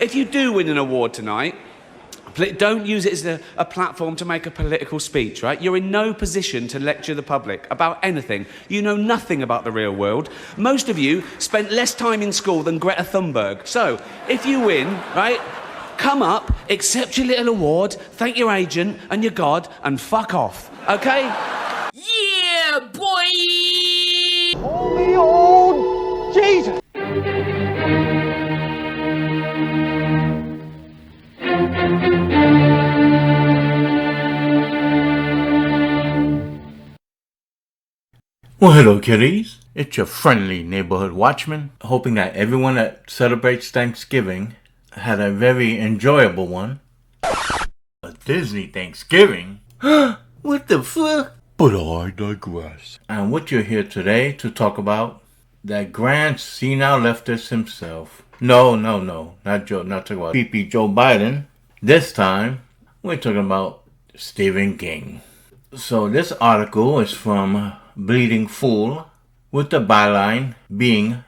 if you do win an award tonight, don't use it as a platform to make a political speech, right? You're in no position to lecture the public about anything. You know nothing about the real world. Most of you spent less time in school than Greta Thunberg. So, if you win, right, come up, accept your little award, thank your agent and your God, and fuck off, okay? Yeah, boy! Holy old Jesus! Well, hello kitties. It's your friendly neighborhood watchman, hoping that everyone that celebrates Thanksgiving had a very enjoyable one. A Disney Thanksgiving? What the fuck? But I digress. And what you're here today to talk about, that grand senile leftist himself. No, not talking about PP Joe Biden. This time, we're talking about Stephen King. So this article is from Bleeding Fool, with the byline being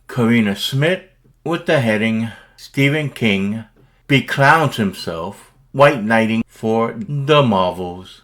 Karina Smith, with the heading Stephen King beclowns himself white knighting for the Marvels.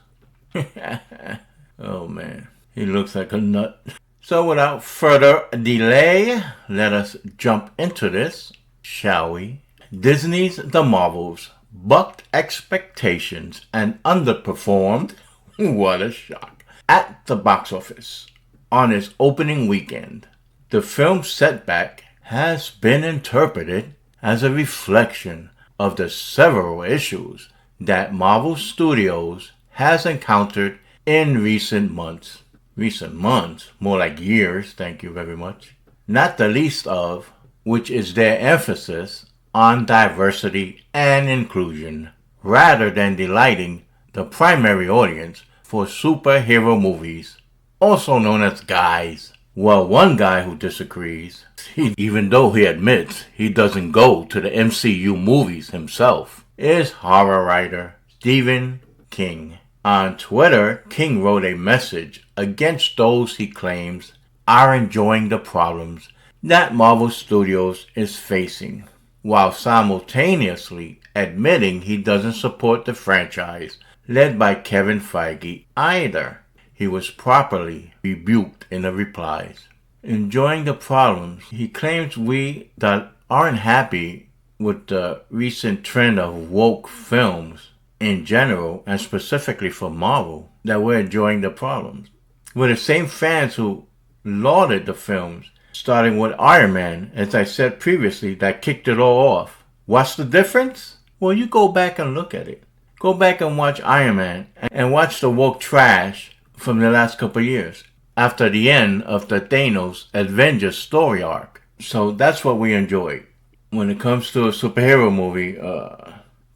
Oh man, he looks like a nut. So without further delay, let us jump into this, shall we? Disney's The Marvels bucked expectations and underperformed, what a shock, at the box office on its opening weekend. The film's setback has been interpreted as a reflection of the several issues that Marvel Studios has encountered in recent months. Recent months? More like years, thank you very much. Not the least of which is their emphasis on diversity and inclusion, rather than delighting the primary audience for superhero movies, also known as guys. Well, one guy who disagrees, even though he admits he doesn't go to the MCU movies himself, is horror writer Stephen King. On Twitter, King wrote a message against those he claims are enjoying the problems that Marvel Studios is facing, while simultaneously admitting he doesn't support the franchise led by Kevin Feige either. He was properly rebuked in the replies. Enjoying the problems, he claims we that aren't happy with the recent trend of woke films in general, and specifically for Marvel, that we're enjoying the problems. We're the same fans who lauded the films, starting with Iron Man, as I said previously, that kicked it all off. What's the difference? Well, you go back and look at it. Go back and watch Iron Man and watch the woke trash from the last couple of years after the end of the Thanos Avengers story arc. So that's what we enjoy. When it comes to a superhero movie,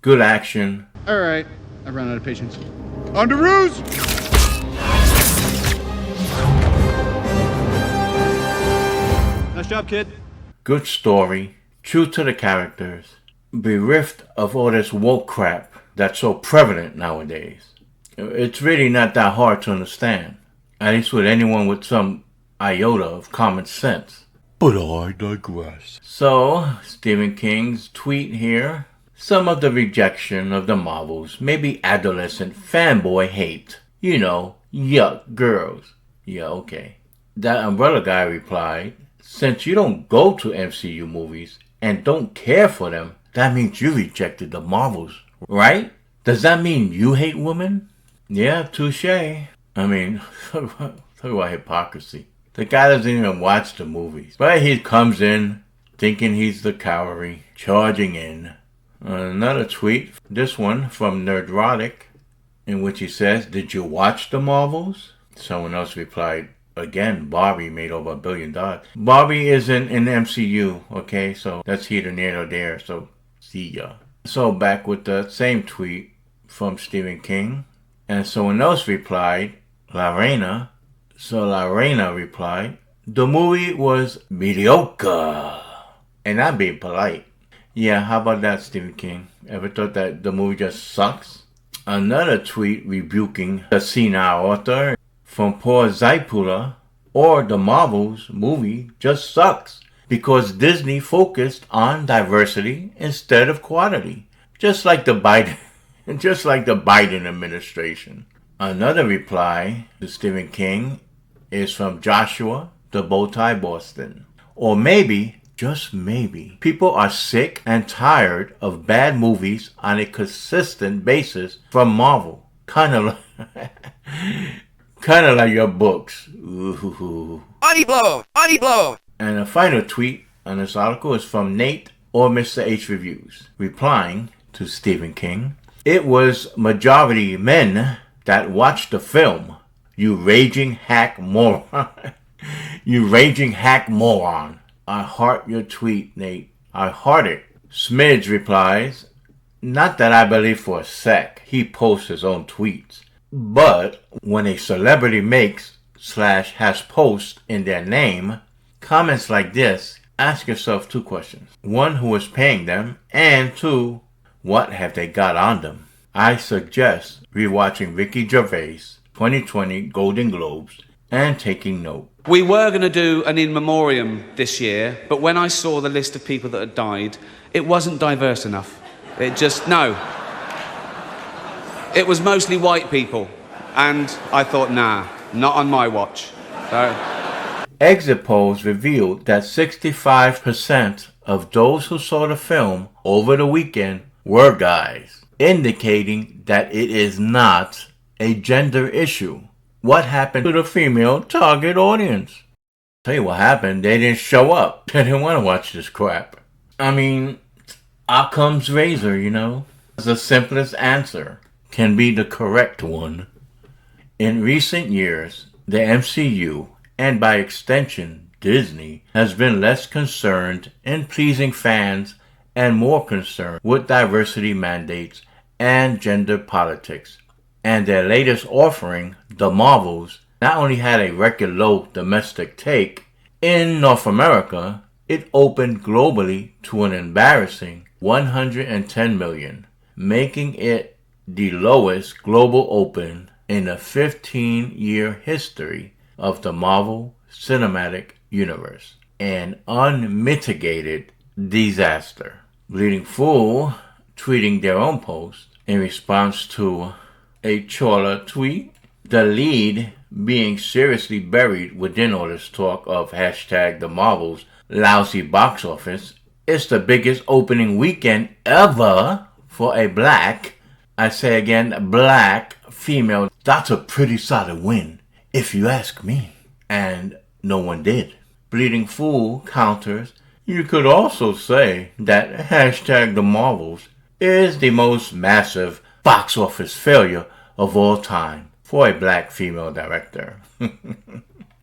good action. All right, I've run out of patience. On to Ruse! Nice job, kid. Good story, true to the characters, bereft of all this woke crap that's so prevalent nowadays. It's really not that hard to understand, at least with anyone with some iota of common sense. But I digress. So, Stephen King's tweet here. Some of the rejection of the Marvels may be adolescent fanboy hate. You know, yuck girls. Yeah, okay. That umbrella guy replied, since you don't go to MCU movies and don't care for them, that means you rejected the Marvels, right? Does that mean you hate women? Yeah, touche. I mean, talk about hypocrisy. The guy doesn't even watch the movies. But he comes in thinking he's the cavalry, charging in. Another tweet, this one from Nerdrotic, in which he says, did you watch the Marvels? Someone else replied, again, Barbie made over $1 billion. Barbie isn't in the MCU, okay? So that's here near or there, so see ya. So back with the same tweet from Stephen King. And someone else replied, Lorena. So Lorena replied, the movie was mediocre. And I'm being polite. Yeah, how about that, Stephen King? Ever thought that the movie just sucks? Another tweet rebuking the senile author from poor Zaipula, or the Marvels movie just sucks. because Disney focused on diversity instead of quality, just like the Biden administration. Another reply to Stephen King is from Joshua, the Bowtie Boston. Or maybe, just maybe, people are sick and tired of bad movies on a consistent basis from Marvel. Kind of like your books. Ooh. Body blow. And a final tweet on this article is from Nate or Mr. H Reviews, replying to Stephen King. It was majority men that watched the film. You raging hack moron. You raging hack moron. I heart your tweet, Nate. I heart it. Smidge replies, not that I believe for a sec he posts his own tweets, but when a celebrity makes/has posts in their name, comments like this, ask yourself two questions. One, who is paying them? And two, what have they got on them? I suggest rewatching Ricky Gervais' 2020 Golden Globes and taking note. We were going to do an in memoriam this year, but when I saw the list of people that had died, it wasn't diverse enough. No. It was mostly white people. And I thought, nah, not on my watch. So... Exit polls revealed that 65% of those who saw the film over the weekend were guys, indicating that it is not a gender issue. What happened to the female target audience? Tell you what happened, they didn't show up. They didn't want to watch this crap. I mean, Occam's razor, you know. The simplest answer can be the correct one. In recent years, the MCU, and by extension Disney, has been less concerned in pleasing fans and more concerned with diversity mandates and gender politics. And their latest offering, The Marvels, not only had a record low domestic take, in North America, it opened globally to an embarrassing $110 million, making it the lowest global open in the 15-year history of the Marvel Cinematic Universe. An unmitigated disaster. Bleeding Fool tweeting their own post in response to a Chola tweet, the lead being seriously buried within all this talk of hashtag the Marvels lousy box office. It's the biggest opening weekend ever for a black, I say again, black female. That's a pretty solid win, if you ask me. And no one did. Bleeding Fool counters, you could also say that hashtag the Marvels is the most massive box office failure of all time for a black female director.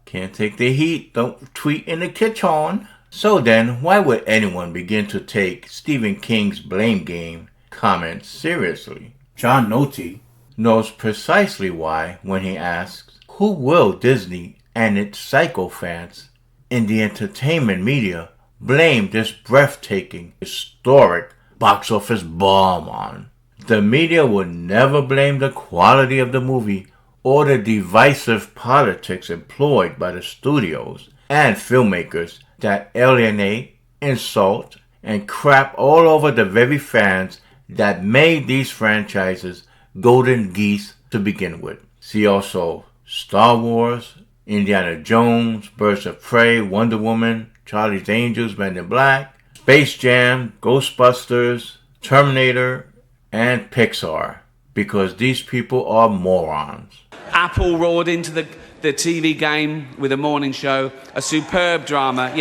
Can't take the heat, don't tweet in the kitchen. So then, why would anyone begin to take Stephen King's blame game comments seriously? John Noty knows precisely why when he asks, who will Disney and its sycophants in the entertainment media blame this breathtaking, historic box office bomb on? The media would never blame the quality of the movie or the divisive politics employed by the studios and filmmakers that alienate, insult, and crap all over the very fans that made these franchises golden geese to begin with. See also Star Wars, Indiana Jones, Birds of Prey, Wonder Woman, Charlie's Angels, Men in Black, Space Jam, Ghostbusters, Terminator, and Pixar, because these people are morons. Apple roared into the TV game with a morning show, a superb drama,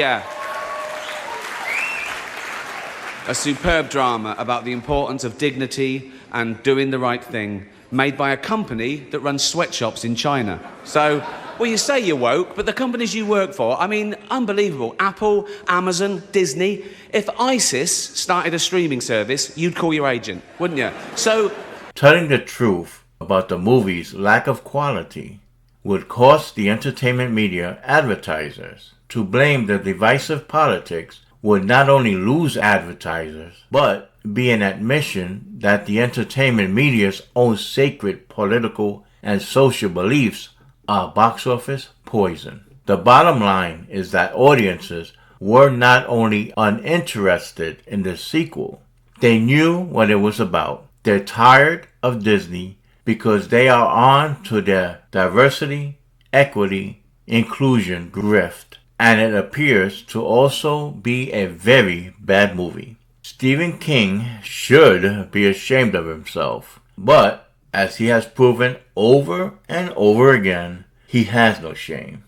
a superb drama about the importance of dignity and doing the right thing, made by a company that runs sweatshops in China. So, well, you say you're woke, but the companies you work for, I mean, unbelievable. Apple, Amazon, Disney. If ISIS started a streaming service, you'd call your agent, wouldn't you? So, telling the truth about the movie's lack of quality would cost the entertainment media advertisers. To blame the divisive politics would not only lose advertisers, but be an admission that the entertainment media's own sacred political and social beliefs are box office poison. The bottom line is that audiences were not only uninterested in the sequel, they knew what it was about. They're tired of Disney because they are on to their diversity, equity, inclusion grift. And it appears to also be a very bad movie. Stephen King should be ashamed of himself. But, as he has proven over and over again, he has no shame.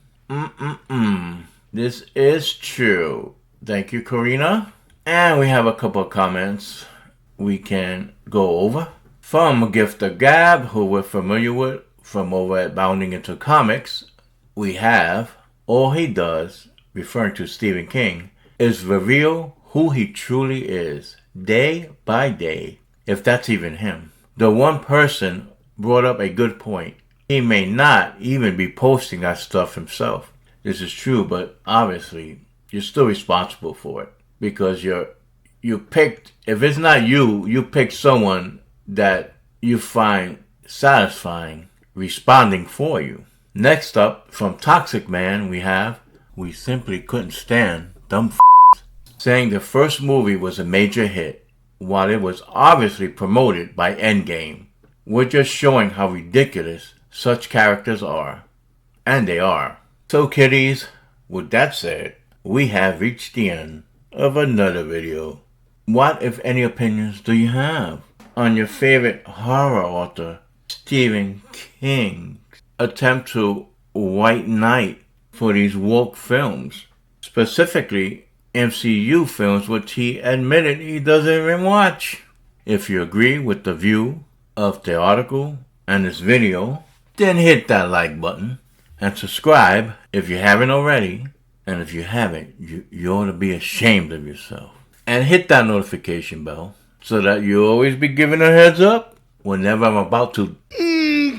This is true. Thank you, Karina. And we have a couple of comments we can go over. From Gifter Gab, who we're familiar with from over at Bounding Into Comics, we have, all he does, referring to Stephen King, is reveal who he truly is, day by day, if that's even him. The one person brought up a good point. He may not even be posting that stuff himself. This is true, but obviously, you're still responsible for it. Because you picked, if it's not you, you picked someone that you find satisfying responding for you. Next up, from Toxic Man, we simply couldn't stand dumb saying the first movie was a major hit, while it was obviously promoted by Endgame. We're just showing how ridiculous such characters are. And they are. So kiddies, with that said, we have reached the end of another video. What, if any, opinions do you have on your favorite horror author, Stephen King's attempt to white knight for these woke films, specifically MCU films which he admitted he doesn't even watch? If you agree with the view of the article and this video, then hit that like button and subscribe if you haven't already. And if you haven't, you ought to be ashamed of yourself. And hit that notification bell so that you'll always be given a heads up whenever I'm about to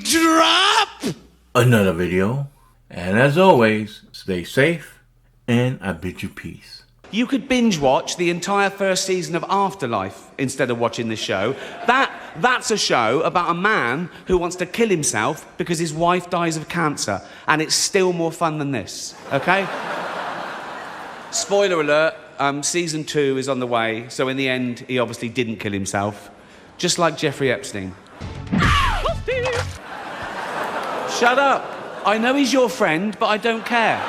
drop another video. And as always, stay safe and I bid you peace. You could binge watch the entire first season of Afterlife instead of watching this show. That's a show about a man who wants to kill himself because his wife dies of cancer. And it's still more fun than this, okay? Spoiler alert, season 2 is on the way, so in the end, he obviously didn't kill himself. Just like Jeffrey Epstein. Shut up. I know he's your friend, but I don't care.